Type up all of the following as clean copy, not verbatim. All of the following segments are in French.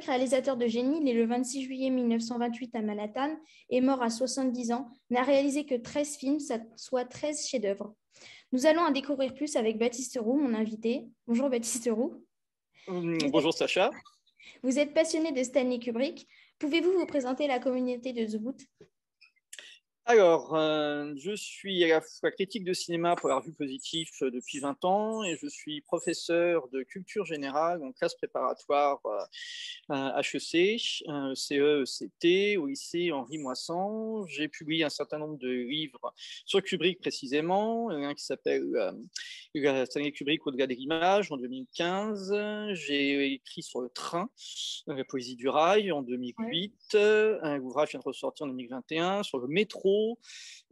réalisateur de génie, né le 26 juillet 1928 à Manhattan et mort à 70 ans, n'a réalisé que 13 films, soit 13 chefs-d'œuvre. Nous allons en découvrir plus avec Baptiste Roux, mon invité. Bonjour Baptiste Roux. Bonjour Sacha. Vous êtes passionné de Stanley Kubrick. Pouvez-vous vous présenter la communauté de The Boot? Alors, je suis à la fois critique de cinéma pour la revue Positif depuis 20 ans et je suis professeur de culture générale en classe préparatoire HEC, CE, ECT, au lycée Henri Moissan. J'ai publié un certain nombre de livres sur Kubrick précisément, un qui s'appelle Stanley Kubrick au-delà de l'image en 2015. J'ai écrit sur le train, la poésie du rail en 2008. Un ouvrage vient de ressortir en 2021 sur le métro.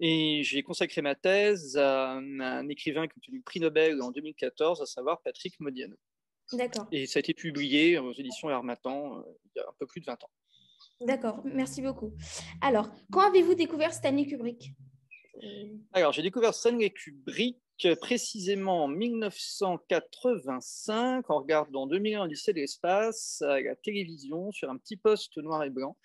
Et j'ai consacré ma thèse à un écrivain qui a obtenu le prix Nobel en 2014, à savoir Patrick Modiano. D'accord. Et ça a été publié aux éditions Harmattan il y a un peu plus de 20 ans. D'accord, merci beaucoup. Alors, quand avez-vous découvert Stanley Kubrick? Alors, j'ai découvert Stanley Kubrick précisément en 1985, en regardant 2001 Odyssée de l'espace à la télévision sur un petit poste noir et blanc.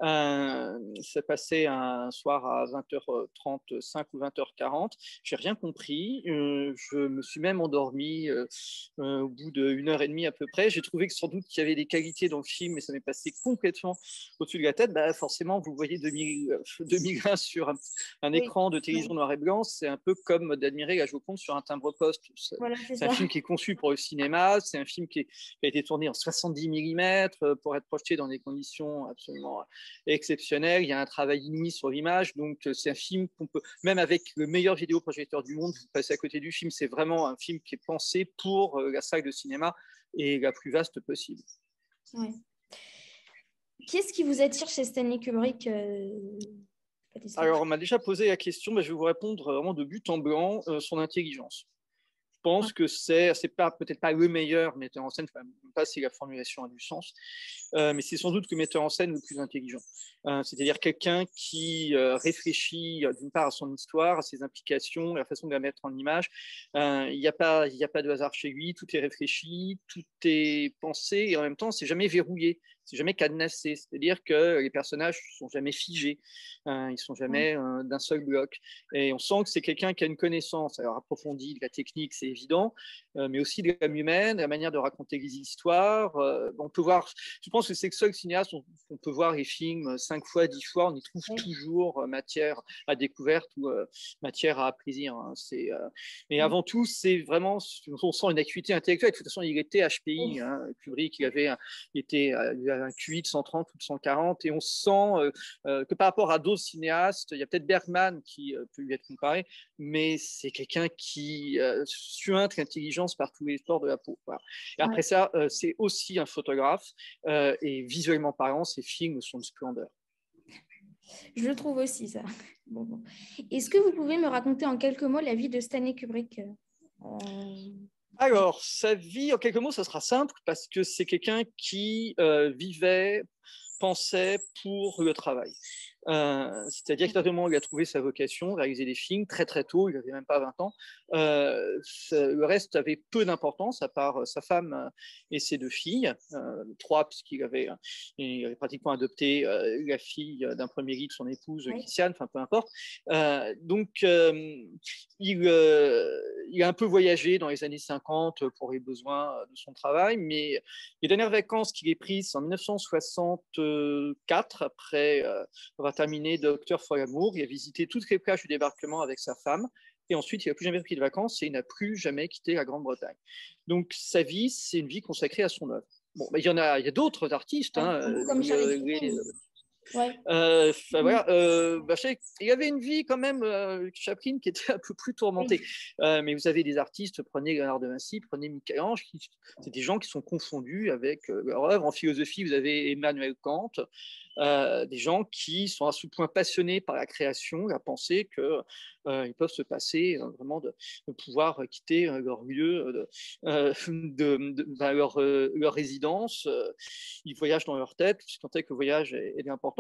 Ça passait un soir à 20h35 ou 20h40. J'ai rien compris. Je me suis même endormi au bout d'une heure et demie à peu près. J'ai trouvé que sans doute qu'il y avait des qualités dans le film, mais ça m'est passé complètement au-dessus de la tête. Bah, forcément, vous voyez 2001 sur un écran de télévision noir et blanc. C'est un peu comme d'admirer la Joconde sur un timbre-poste. Voilà, c'est un film qui est conçu pour le cinéma. C'est un film qui a été tourné en 70 mm pour être projeté dans des conditions absolument exceptionnel. Il y a un travail inouï sur l'image, donc c'est un film qu'on peut, même avec le meilleur vidéoprojecteur du monde, vous passez à côté du film. C'est vraiment un film qui est pensé pour la salle de cinéma et la plus vaste possible. Ouais. Qu'est-ce qui vous attire chez Stanley Kubrick Alors, on m'a déjà posé la question, je vais vous répondre vraiment de but en blanc, son intelligence. Je pense que c'est peut-être pas le meilleur metteur en scène, je ne sais pas si la formulation a du sens, mais c'est sans doute le metteur en scène le plus intelligent. C'est-à-dire quelqu'un qui réfléchit d'une part à son histoire, à ses implications, à la façon de la mettre en image. Il n'y a pas de hasard chez lui, tout est réfléchi, tout est pensé, et en même temps, c'est jamais verrouillé, c'est jamais cadenassé. C'est-à-dire que les personnages ne sont jamais figés, ils sont jamais d'un seul bloc. Et on sent que c'est quelqu'un qui a une connaissance alors approfondie de la technique, c'est évident, mais aussi de l'âme humaine, de la manière de raconter les histoires. On peut voir, je pense que c'est le seul cinéaste, on peut voir les films 5 fois, 10 fois, on y trouve toujours matière à découverte ou matière à plaisir. Mais avant tout, c'est vraiment, on sent une acuité intellectuelle. De toute façon, il était HPI, Kubrick, il était à un QI de 130 ou de 140, et on sent que par rapport à d'autres cinéastes, il y a peut-être Bergman qui peut lui être comparé, mais c'est quelqu'un qui suinte l'intelligence par tous les pores de la peau. Voilà. Et après ça, c'est aussi un photographe, et visuellement parlant, ses films sont de splendeur. Je le trouve aussi, ça. Bon. Est-ce que vous pouvez me raconter en quelques mots la vie de Stanley Kubrick? Alors, sa vie, en quelques mots, ça sera simple, parce que c'est quelqu'un qui vivait, pensait pour le travail. C'est-à-dire qu'à un moment où il a trouvé sa vocation, réaliser des films très très tôt, il n'avait même pas 20 ans. Le reste avait peu d'importance, à part sa femme et ses 2 filles, 3 puisqu'il avait pratiquement adopté la fille d'un premier lit de son épouse, Christiane, enfin peu importe. Donc il a un peu voyagé dans les années 50 pour les besoins de son travail, mais les dernières vacances qu'il ait prises en 1964, après avoir terminé Docteur for l'amour, il a visité toutes les plages du débarquement avec sa femme, et ensuite il n'a plus jamais pris de vacances et il n'a plus jamais quitté la Grande-Bretagne. Donc sa vie, c'est une vie consacrée à son œuvre. Bon, il y a d'autres artistes, comme Charlie voilà, il avait une vie quand même, Chaplin, qui était un peu plus tourmentée. Mais vous avez des artistes, prenez Léonard de Vinci, prenez Michel-Ange, c'est des gens qui sont confondus avec leur œuvre. En philosophie, vous avez Emmanuel Kant, des gens qui sont à ce point passionnés par la création, la pensée, qu'ils peuvent se passer vraiment de pouvoir quitter leur lieu, leur résidence. Ils voyagent dans leur tête, si tant est que le voyage est d'importance.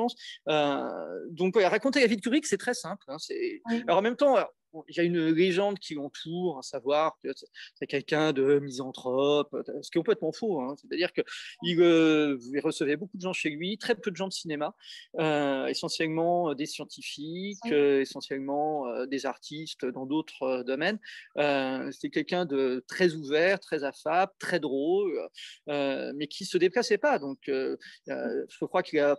Donc, raconter la vie de Kubrick, c'est très simple. Alors, en même temps, il y a une légende qui l'entoure, à savoir que c'est quelqu'un de misanthrope, ce qui est complètement faux. Hein. C'est-à-dire qu'il recevait beaucoup de gens chez lui, très peu de gens de cinéma, essentiellement des scientifiques, essentiellement des artistes dans d'autres domaines. C'est quelqu'un de très ouvert, très affable, très drôle, mais qui ne se déplaçait pas. Donc, je crois qu'il a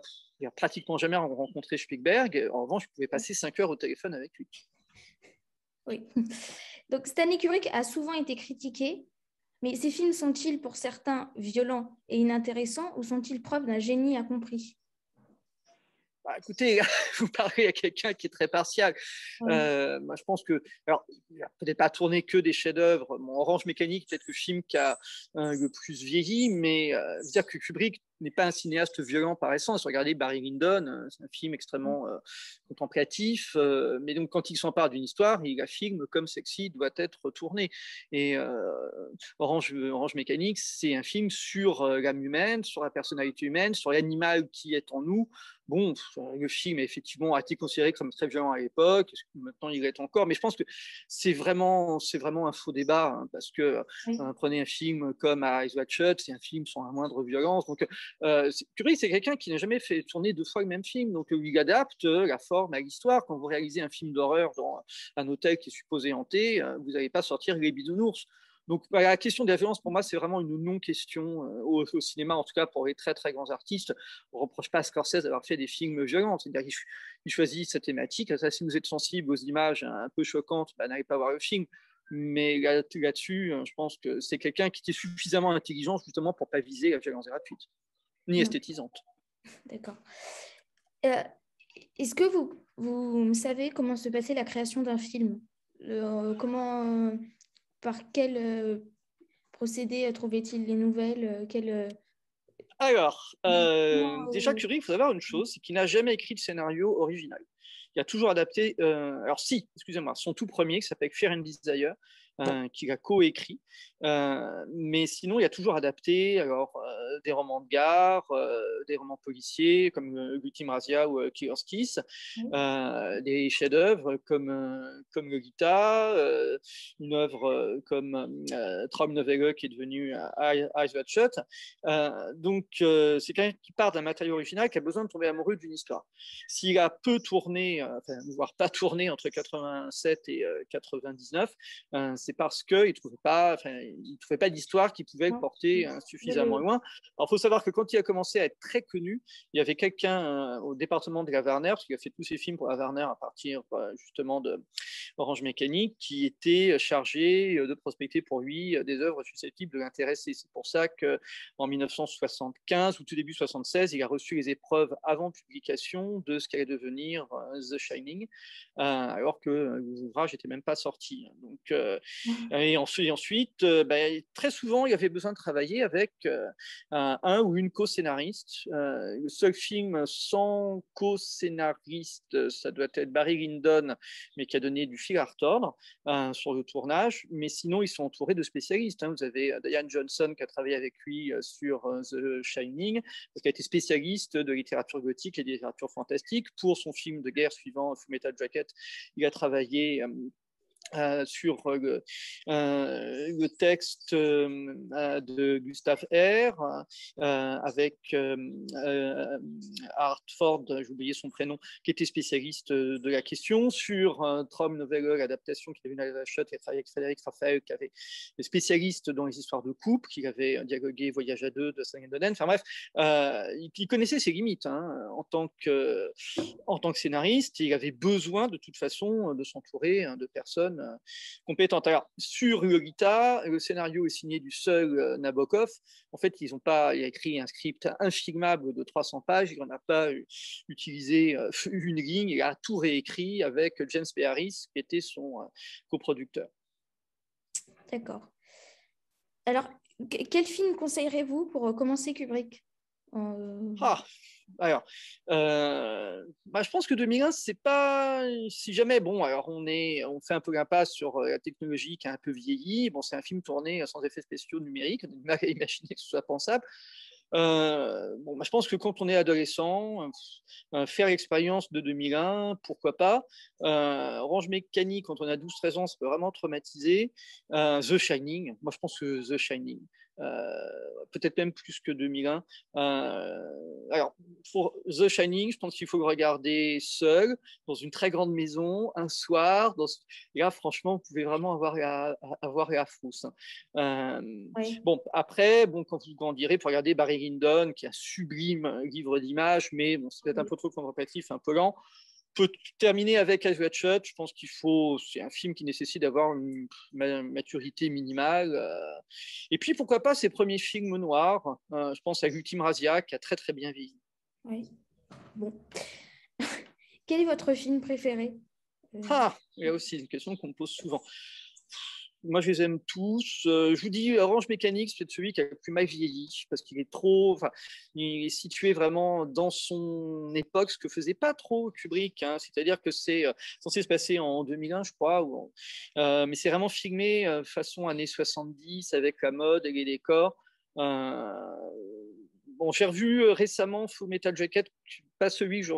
pratiquement jamais rencontré Spielberg. En revanche, je pouvais passer 5 heures au téléphone avec lui. Oui. Donc, Stanley Kubrick a souvent été critiqué, mais ses films sont-ils pour certains violents et inintéressants ou sont-ils preuve d'un génie incompris? Bah, écoutez, vous parlez à quelqu'un qui est très partial. Moi, je pense que, alors, il n'a peut-être pas tourné que des chefs-d'œuvre. Bon, Orange Mécanique, peut-être le film qui a le plus vieilli, mais dire que Kubrick n'est pas un cinéaste violent par essence. Regardez Barry Lyndon, c'est un film extrêmement contemplatif, mais donc quand il s'empare d'une histoire, il la filme comme celle-ci doit être tournée. Et Orange Mécanique, c'est un film sur l'âme humaine, sur la personnalité humaine, sur l'animal qui est en nous. Bon, le film effectivement a été considéré comme très violent à l'époque, maintenant il l'est encore, mais je pense que c'est vraiment un faux débat, hein, parce que prenez un film comme Eyes Wide Shut, c'est un film sans la moindre violence. Donc Kubrick, c'est quelqu'un qui n'a jamais fait tourner 2 fois le même film, donc il adapte la forme à l'histoire. Quand vous réalisez un film d'horreur dans un hôtel qui est supposé hanté, vous n'allez pas sortir les bisounours. Donc, la question de la violence, pour moi, c'est vraiment une non-question au cinéma, en tout cas pour les très, très grands artistes. On ne reproche pas à Scorsese d'avoir fait des films violents. C'est-à-dire qu'il choisit sa thématique. Ça, si vous êtes sensible aux images un peu choquantes, n'allez pas voir le film. Mais là-dessus, je pense que c'est quelqu'un qui était suffisamment intelligent justement pour ne pas viser la violence gratuite, ni esthétisante. D'accord. Est-ce que vous savez comment se passait la création d'un film? Par quel procédé trouvait-il les nouvelles? Alors, déjà, Kubrick, il faut savoir une chose, c'est qu'il n'a jamais écrit de scénario original. Il a toujours adapté, alors si, excusez-moi, son tout premier, qui s'appelle Fear and Desire, qu'il a coécrit, mais sinon, il a toujours adapté des romans de gare, des romans policiers, comme Gultim Razia ou Killer's Kiss, des chefs-d'œuvre comme Lolita, une œuvre comme Traum Novelle qui est devenue Eyes Wide Shut. Donc, c'est quelqu'un qui part d'un matériau original, qui a besoin de tomber amoureux d'une histoire. S'il a peu tourné, voire pas tourné entre 87 et 99, c'est parce qu'il ne trouvait pas d'histoire qui pouvait le porter suffisamment loin. Alors, il faut savoir que quand il a commencé à être très connu, il y avait quelqu'un au département de la Warner, parce qu'il a fait tous ses films pour la Warner à partir justement de Orange Mécanique, qui était chargé de prospecter pour lui des œuvres susceptibles de l'intéresser. C'est pour ça qu'en 1975 ou tout début 76, il a reçu les épreuves avant publication de ce qu'allait devenir The Shining, alors que l'ouvrage n'était même pas sorti. Donc, et ensuite, très souvent, il y avait besoin de travailler avec un ou une co-scénariste. Le seul film sans co-scénariste, ça doit être Barry Lyndon, mais qui a donné du fil à retordre sur le tournage. Mais sinon, ils sont entourés de spécialistes. Hein. Vous avez Diane Johnson qui a travaillé avec lui sur The Shining, qui a été spécialiste de littérature gothique et de littérature fantastique. Pour son film de guerre suivant, Full Metal Jacket, il a travaillé sur le texte de Gustave R. Avec Hartford, j'ai oublié son prénom, qui était spécialiste de la question, sur Traum Novelle, l'adaptation qui avait une shot, qui a travaillé avec Frédéric Raphaël, qui avait des spécialistes dans les histoires de couple, qui avait dialogué Voyage à deux de Sagan Donen. Enfin bref, il connaissait ses limites en tant que scénariste. Il avait besoin de toute façon de s'entourer de personnes compétentes. Alors, sur Lolita, le scénario est signé du seul Nabokov. En fait, il a écrit un script infilmable de 300 pages. Il n'en a pas utilisé une ligne. Il a tout réécrit avec James P. Harris, qui était son coproducteur. D'accord. Alors, quel film conseillerez-vous pour commencer Kubrick? Alors, je pense que 2001, c'est pas si jamais. Bon, alors on fait un peu l'impasse sur la technologie qui a un peu vieilli. Bon, c'est un film tourné sans effets spéciaux numériques. On a du mal à imaginer que ce soit pensable. Bon, je pense que quand on est adolescent, faire l'expérience de 2001, pourquoi pas. Orange Mécanique, quand on a 12-13 ans, ça peut vraiment traumatiser. The Shining, moi je pense que The Shining, peut-être même plus que 2001. Alors, pour The Shining, je pense qu'il faut le regarder seul, dans une très grande maison, un soir. Et là, franchement, vous pouvez vraiment avoir la frousse. Oui. Bon, après, quand vous grandirez, pour regarder Barry Lyndon, qui est un sublime livre d'images, mais bon, c'est peut-être un peu trop contemplatif, un peu lent. Peut terminer avec Eyes Wide Shut. Je pense c'est un film qui nécessite d'avoir une maturité minimale. Et puis, pourquoi pas ses premiers films noirs. Je pense à L'Ultime Razia, qui a très, très bien vieilli. Oui. Bon. Quel est votre film préféré? Il y a aussi une question qu'on me pose souvent. Moi, je les aime tous. Je vous dis, Orange Mécanique, c'est peut-être celui qui a le plus mal vieilli, parce qu'il est il est situé vraiment dans son époque, ce que faisait pas trop Kubrick. C'est-à-dire que c'est censé se passer en 2001, je crois, mais c'est vraiment filmé façon années 70, avec la mode et les décors. Bon, j'ai revu récemment Full Metal Jacket, pas celui que je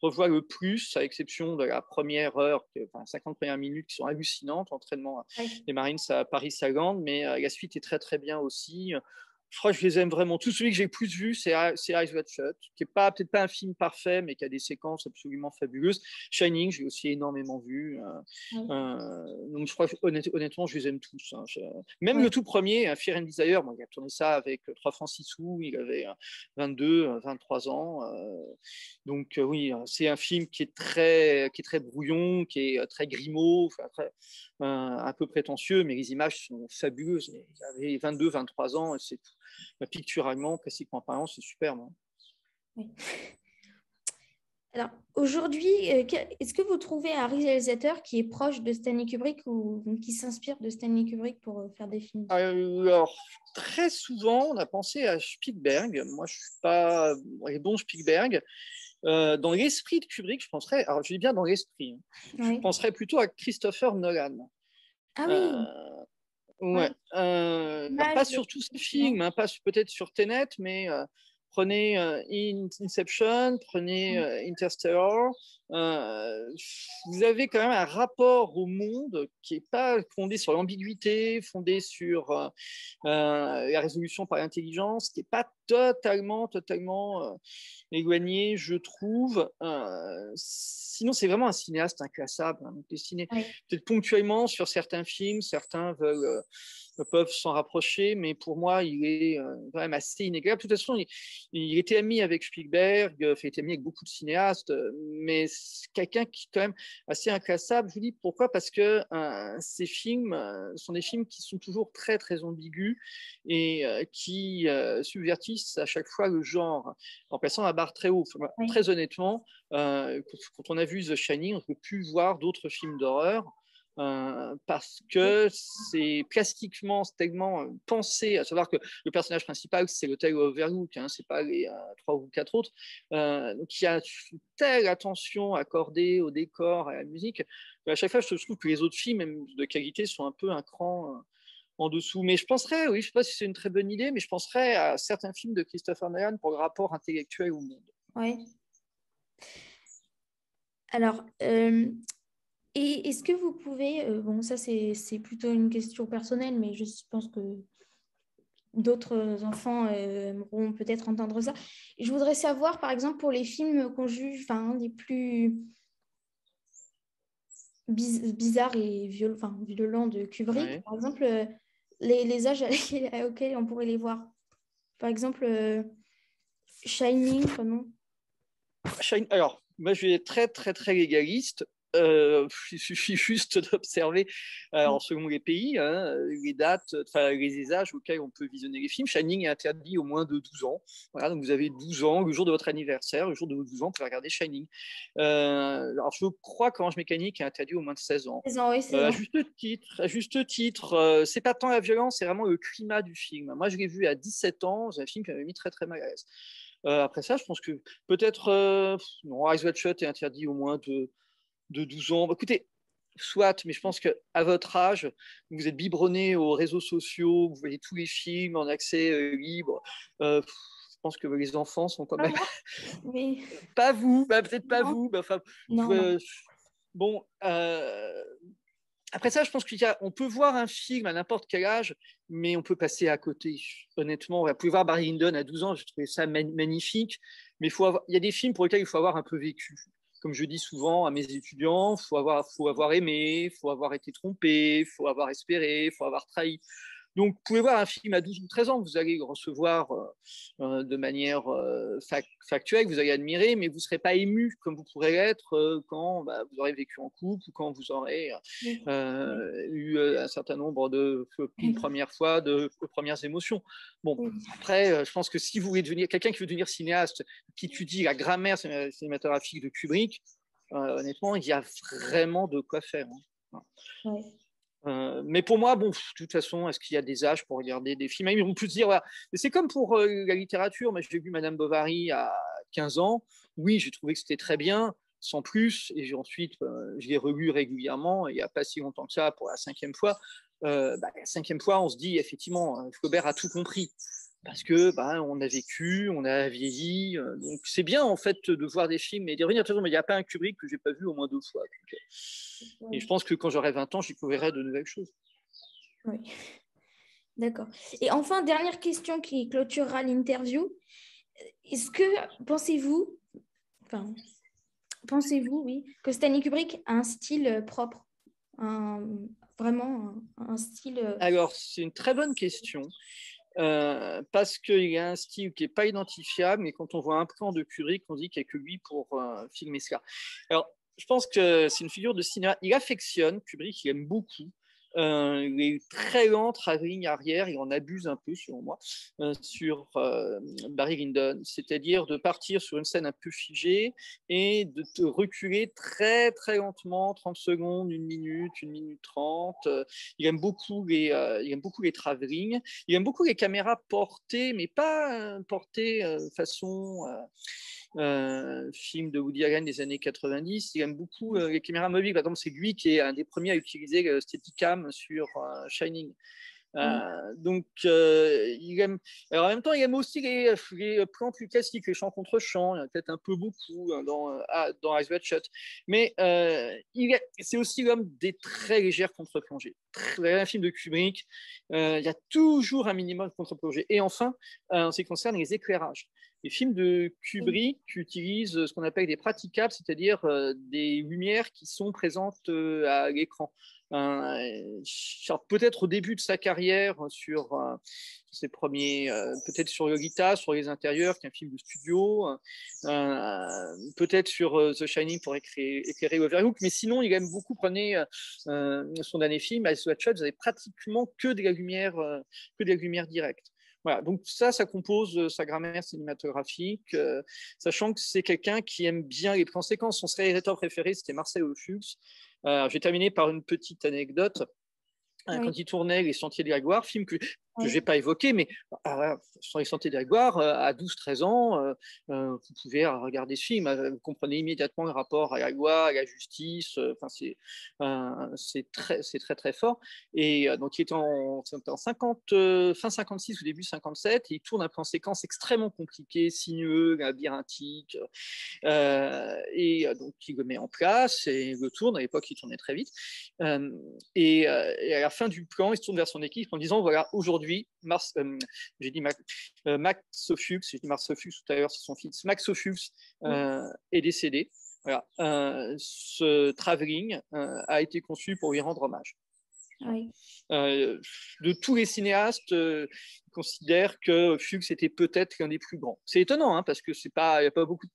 revois le plus, à exception de la première heure, 50 premières minutes qui sont hallucinantes, entraînement des Marines à Paris-Sagan, mais la suite est très très bien aussi. Je crois que je les aime vraiment. Tout celui que j'ai le plus vu, c'est Eyes Wide Shut, qui n'est peut-être pas un film parfait, mais qui a des séquences absolument fabuleuses. Shining, j'ai aussi énormément vu. Donc je crois que honnêtement, je les aime tous. Même le tout premier, Fear and Desire, il a tourné ça avec 3 francs 6 sous, il avait 22, 23 ans. Donc oui, c'est un film qui est très brouillon, qui est très grimaud, un peu prétentieux, mais les images sont fabuleuses. Il avait 22, 23 ans, et c'est picturalement, plastiquement parlant, c'est superbe. Oui. Alors, aujourd'hui, est-ce que vous trouvez un réalisateur qui est proche de Stanley Kubrick ou qui s'inspire de Stanley Kubrick pour faire des films? Alors, très souvent, on a pensé à Spielberg. Moi, je ne suis pas bon Spielberg. Dans l'esprit de Kubrick, je penserais, alors je dis bien dans l'esprit, je penserais plutôt à Christopher Nolan. Ah oui. Ouais. Alors pas sur tous ces films, pas peut-être sur Tenet, mais prenez Inception, prenez Interstellar. Vous avez quand même un rapport au monde qui n'est pas fondé sur l'ambiguïté, fondé sur la résolution par l'intelligence, qui n'est pas totalement éloigné, je trouve. Sinon, c'est vraiment un cinéaste inclassable, dessiné peut-être ponctuellement sur certains films, certains peuvent s'en rapprocher, mais pour moi, il est quand même assez inégalable. De toute façon, il était ami avec Spielberg, il était ami avec beaucoup de cinéastes, mais c'est quelqu'un qui est quand même assez inclassable. Je vous dis pourquoi, parce que ces films sont des films qui sont toujours très, très ambigus et qui subvertissent à chaque fois le genre, en passant la barre très haut. Très honnêtement, quand on a vu The Shining, on ne peut plus voir d'autres films d'horreur. Parce que c'est plastiquement tellement pensé, à savoir que le personnage principal c'est le Taylor Overlook, c'est pas les 3 ou 4 autres, donc il y a une telle attention accordée au décor, à la musique, à chaque fois je trouve que les autres films même de qualité sont un peu un cran en dessous. Mais je penserais, oui, je sais pas si c'est une très bonne idée, mais je penserais à certains films de Christopher Nolan pour le rapport intellectuel au monde. Oui. Alors, et est-ce que vous pouvez, bon, ça c'est plutôt une question personnelle, mais je pense que d'autres enfants aimeront peut-être entendre ça. Je voudrais savoir, par exemple, pour les films qu'on juge, les plus bizarres et violents de Kubrick, par exemple, les âges auxquels on pourrait les voir. Par exemple, Shining, non? Alors, moi, je vais être très, très, très légaliste. Il suffit juste d'observer, selon les pays, les dates, les âges auxquels on peut visionner les films. Shining est interdit au moins de 12 ans. Voilà, donc vous avez 12 ans, le jour de votre anniversaire, le jour de vos 12 ans, vous pouvez regarder Shining. Alors, je crois qu'Orange Mécanique est interdit au moins de 16 ans. 16 ans, oui, 16 ans. À juste titre, c'est pas tant la violence, c'est vraiment le climat du film. Moi, je l'ai vu à 17 ans, c'est un film qui m'avait mis très, très mal à l'aise. Après ça, je pense que peut-être Eyes Wide Shut est interdit au moins de 12 ans. Écoutez, soit, mais je pense qu'à votre âge, vous êtes biberonné aux réseaux sociaux, vous voyez tous les films en accès libre. Je pense que les enfants sont quand même. Mais... Pas vous, peut-être pas Non. vous. Enfin, Non. bon. Après ça, je pense qu'on peut voir un film à n'importe quel âge, mais on peut passer à côté. Honnêtement, vous pouvez voir Barry Lyndon à 12 ans, j'ai trouvé ça magnifique, mais il y a des films pour lesquels il faut avoir un peu vécu. Comme je dis souvent à mes étudiants, il faut avoir aimé, il faut avoir été trompé, il faut avoir espéré, il faut avoir trahi. Donc, vous pouvez voir un film à 12 ou 13 ans, vous allez le recevoir de manière factuelle, vous allez admirer, mais vous ne serez pas ému comme vous pourrez l'être quand vous aurez vécu en couple ou quand vous aurez eu un certain nombre de premières fois, de premières émotions. Bon, après, je pense que si vous voulez devenir quelqu'un qui veut devenir cinéaste, qui étudie la grammaire cinématographique de Kubrick, honnêtement, il y a vraiment de quoi faire. Ouais. Mais pour moi, bon, de toute façon, est-ce qu'il y a des âges pour regarder des films? On peut se dire, voilà. C'est comme pour la littérature. Moi, j'ai vu Madame Bovary à 15 ans. Oui, j'ai trouvé que c'était très bien, sans plus. Et ensuite, je l'ai relu régulièrement. Il n'y a pas si longtemps que ça, pour la 5e fois. La 5e fois, on se dit, effectivement, Flaubert a tout compris. Parce que on a vécu, on a vieilli. Donc, c'est bien, en fait, de voir des films et de revenir. De toute façon, il n'y a pas un Kubrick que je n'ai pas vu au moins 2 fois. Et je pense que quand j'aurai 20 ans, j'y découvrirai de nouvelles choses. Oui, d'accord. Et enfin, dernière question qui clôturera l'interview. Est-ce que pensez-vous, oui, que Stanley Kubrick a un style propre, vraiment un style... Alors, c'est une très bonne question. Parce qu'il a un style qui n'est pas identifiable, mais quand on voit un plan de Kubrick, on dit qu'il n'y a que lui pour filmer cela. Alors, je pense que c'est une figure de cinéma. Il affectionne Kubrick, il aime beaucoup. Il est très lent, travelling arrière, il en abuse un peu, selon moi, sur Barry Lyndon, c'est-à-dire de partir sur une scène un peu figée et de te reculer très très lentement, 30 secondes, 1 minute 30. Il aime beaucoup les travelling. Il aime beaucoup les caméras portées, mais pas portées façon film de Woody Allen des années 90. Il aime beaucoup les caméras mobiles. Par exemple, c'est lui qui est un des premiers à utiliser le Steadicam sur Shining. Donc, il aime. Alors, en même temps, il aime aussi les plans plus classiques, les chants contre chants. Il y en a peut-être un peu beaucoup dans Eyes Wide Shut. Mais c'est aussi l'homme des très légères contre-plongées. Un film de Kubrick, il y a toujours un minimum de contre-plongée. Et enfin, en ce qui concerne les éclairages. Les films de Kubrick utilisent ce qu'on appelle des praticables, c'est-à-dire des lumières qui sont présentes à l'écran. Peut-être au début de sa carrière sur ses premiers, peut-être sur Lolita, sur les intérieurs, qui est un film de studio, peut-être sur The Shining pour éclairer Overlook, mais sinon il aime beaucoup, prenez son dernier film, Eyes Wide Shut, vous avez pratiquement que de la lumière directe. Voilà, donc ça compose sa grammaire cinématographique, sachant que c'est quelqu'un qui aime bien les plans séquences. Son réalisateur préféré, c'était Marcel Fuchs. Je vais terminer par une petite anecdote. Quand il tournait Les Sentiers de la Gloire, film que je n'ai pas évoqué, mais sur Les Sentiers de la Gloire, à 12-13 ans, vous pouvez regarder ce film, vous comprenez immédiatement le rapport à la loi, à la justice, c'est très très fort. Et donc il était en fin 56 ou début 57, et il tourne un plan séquence extrêmement compliqué, sinueux, labyrinthique, et donc il le met en place et le tourne. À l'époque, il tournait très vite. Et à la fin du plan, il se tourne vers son équipe en disant voilà, aujourd'hui, j'ai dit Max Ophuls, j'ai dit Max Ophuls tout à l'heure, c'est son fils, Max Ophuls est décédé. Voilà. Ce travelling a été conçu pour lui rendre hommage. Oui. De tous les cinéastes, ils considèrent que Fuchs était peut-être l'un des plus grands. C'est étonnant, hein, parce que il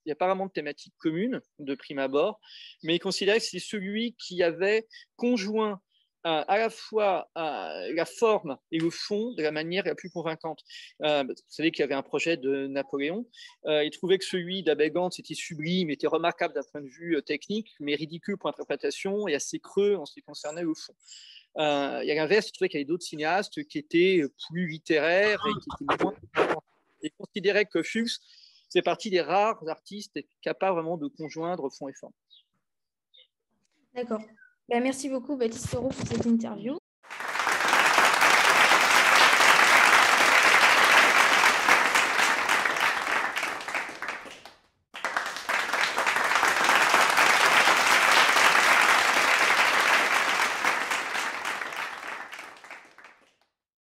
n'y a pas vraiment de thématique commune de prime abord, mais ils considèrent que c'est celui qui avait conjoint à la fois la forme et le fond de la manière la plus convaincante. Vous savez qu'il y avait un projet de Napoléon. Il trouvait que celui d'Abel Gance était sublime, était remarquable d'un point de vue technique, mais ridicule pour l'interprétation et assez creux en ce qui concernait le fond. Il y a l'inverse, je trouvais qu'il y avait d'autres cinéastes qui étaient plus littéraires et qui étaient moins... Et considéraient que Fuchs c'est partie des rares artistes capables vraiment de conjoindre fond et forme. D'accord. Merci beaucoup, Baptiste Roux, pour cette interview.